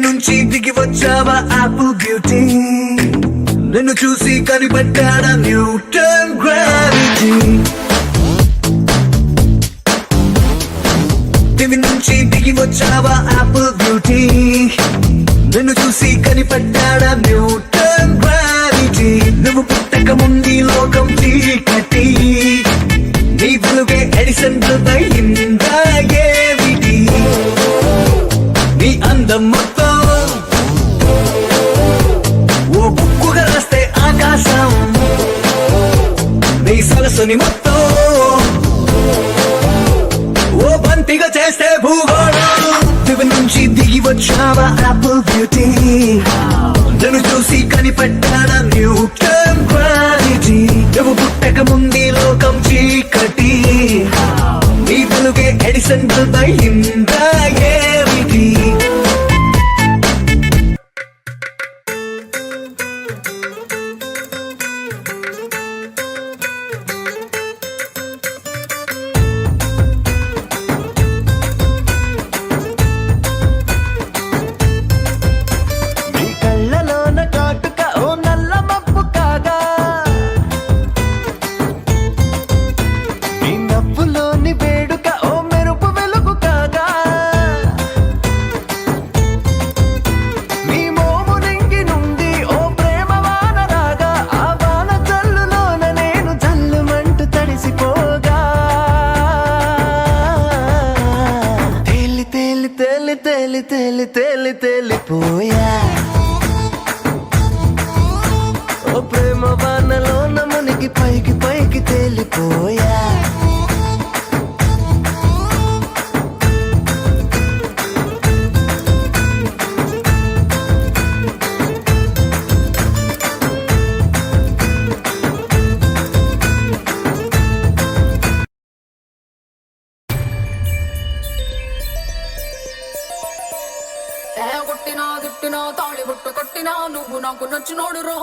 నుంచి దిగి వచ్చావా ఆపిల్ బ్యూటీ, నిన్ను చూసి కనిపెట్టాడా న్యూటన్ గ్రావిటీ. దివి నుంచి దిగి వచ్చావా ఆపిల్ బ్యూటీ, నిన్ను చూసి కనిపెట్టాడా న్యూటన్ గ్రావిటీ. నువ్వు పుట్టక ముందు లోకం చీకటి, నీ వెలుగే ఎడిసన్ బల్బ్ అయిందా ఏమిటి. నీ అందం మొత్తం ఓ బుక్కుగా రాస్తే ఆకాశం, నీ సరస్సుని మొత్తం ఓ బంతిగా చేస్తే భూగోళం. దివి నుంచి దిగి వచ్చావా ఆపిల్ బ్యూటీ, నన్ను చూసి కనిపెట్టాడా న్యూటన్ గ్రావిటీ. నువ్వు పుట్టక ముందు లోకం చీకటి, నీ వెలుగే ఎడిసన్ బల్బ్ అయిందా ఏమిటి. తేలిపోయా ఓ ప్రేమ వానలోన మునిగి పైకి పైకి తేలిపోయా. కొట్టినా తిట్టినా తాళి బొట్టు కొట్టినా నువ్వు నాకు నచ్చినోడు రో.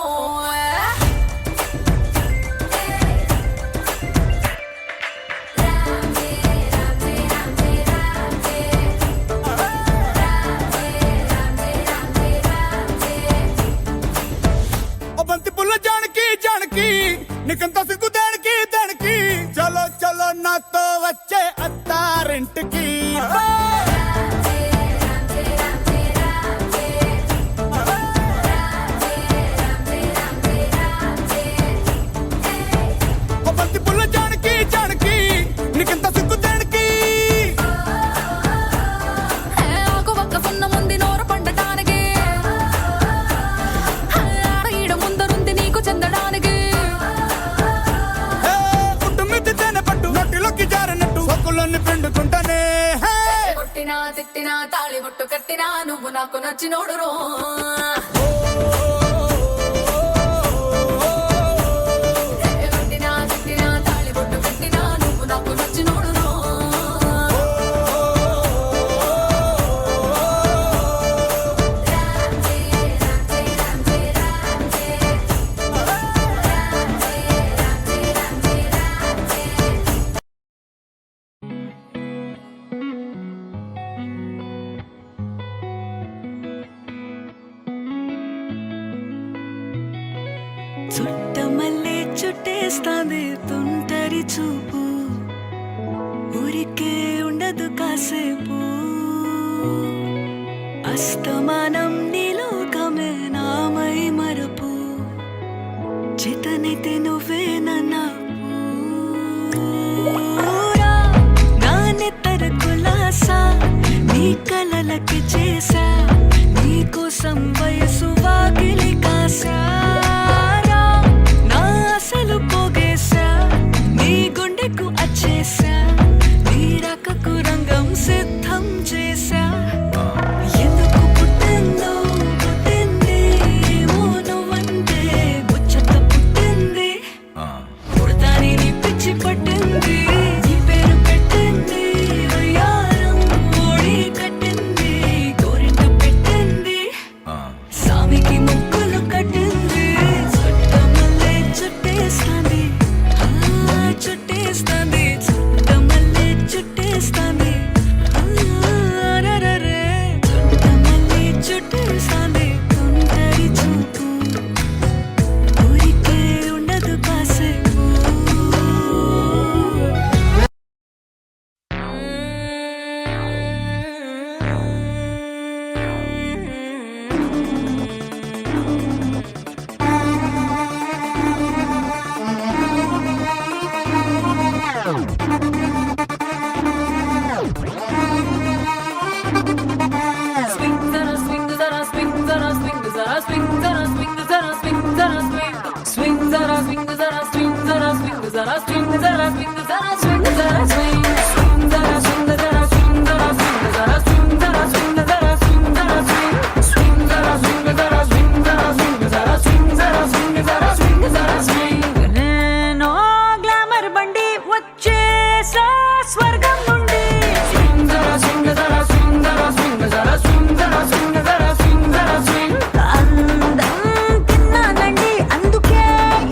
బంతి పుల్ల జానకి జానకి నీకంత సిగ్గు దానికి దానికి, చలో చలో నాతో వచ్చే అత్తారింటికి. కొట్టినా తిట్టినా తాళి బొట్టు కట్టినా నువ్వు నాకు నచ్చినోడు రో. కొట్టినా తిట్టినా తాళి బొట్టు కట్టినా నువ్వు నాకు నచ్చినోడు రో. చుట్టమల్లే చుట్టేస్తాంది తుంటరి చూపు, ఊరికే ఉండదు కాసేపు. అస్తమానం నీలోకమే నామై మరపు, చేతనైతే నువ్వే నన్నాపు. నానెత్తర కులాసా నీ కలలకి చేసా, నీకోసం వయసు వాకిలి కాసా. అసలు పోగేశా నీ గుండెకు అచ్చేసా, నీ రకకు రంగం సిద్ధం చేశా. ఎందుకు పుట్టిందో పుట్టింది ఏమో నువ్వంటే ముచ్చట పుట్టింది, పుడతాని నీ పిచ్చి పట్టింది. నీ పేరు పెట్టింది వయ్యారం ఓడి కట్టింది, కోరిన zara swing zara swing zara swing swing zara swing zara swing zara swing zara swing zara swing zara swing zara swing swing zara swing zara swing zara swing zara swing zara swing zara swing zara swing నేను glamour బండి వచ్చేసా స్వర్గం నుండి swing zara swing zara swing zara swing zara swing zara swing zara swing zara swing అందం తిన్నానండి అందుకే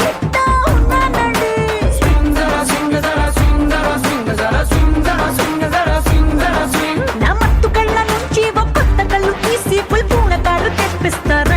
ఇట్టా ఉన్నానండి swing zara swing zara swing zara swing zara swing zara swing zara swing zara swing నా మత్తు కళ్ళ నుంచి ఒక కొత్త కళ్ళు తీసి పుల్పూన కారు తెప్పిస్తారా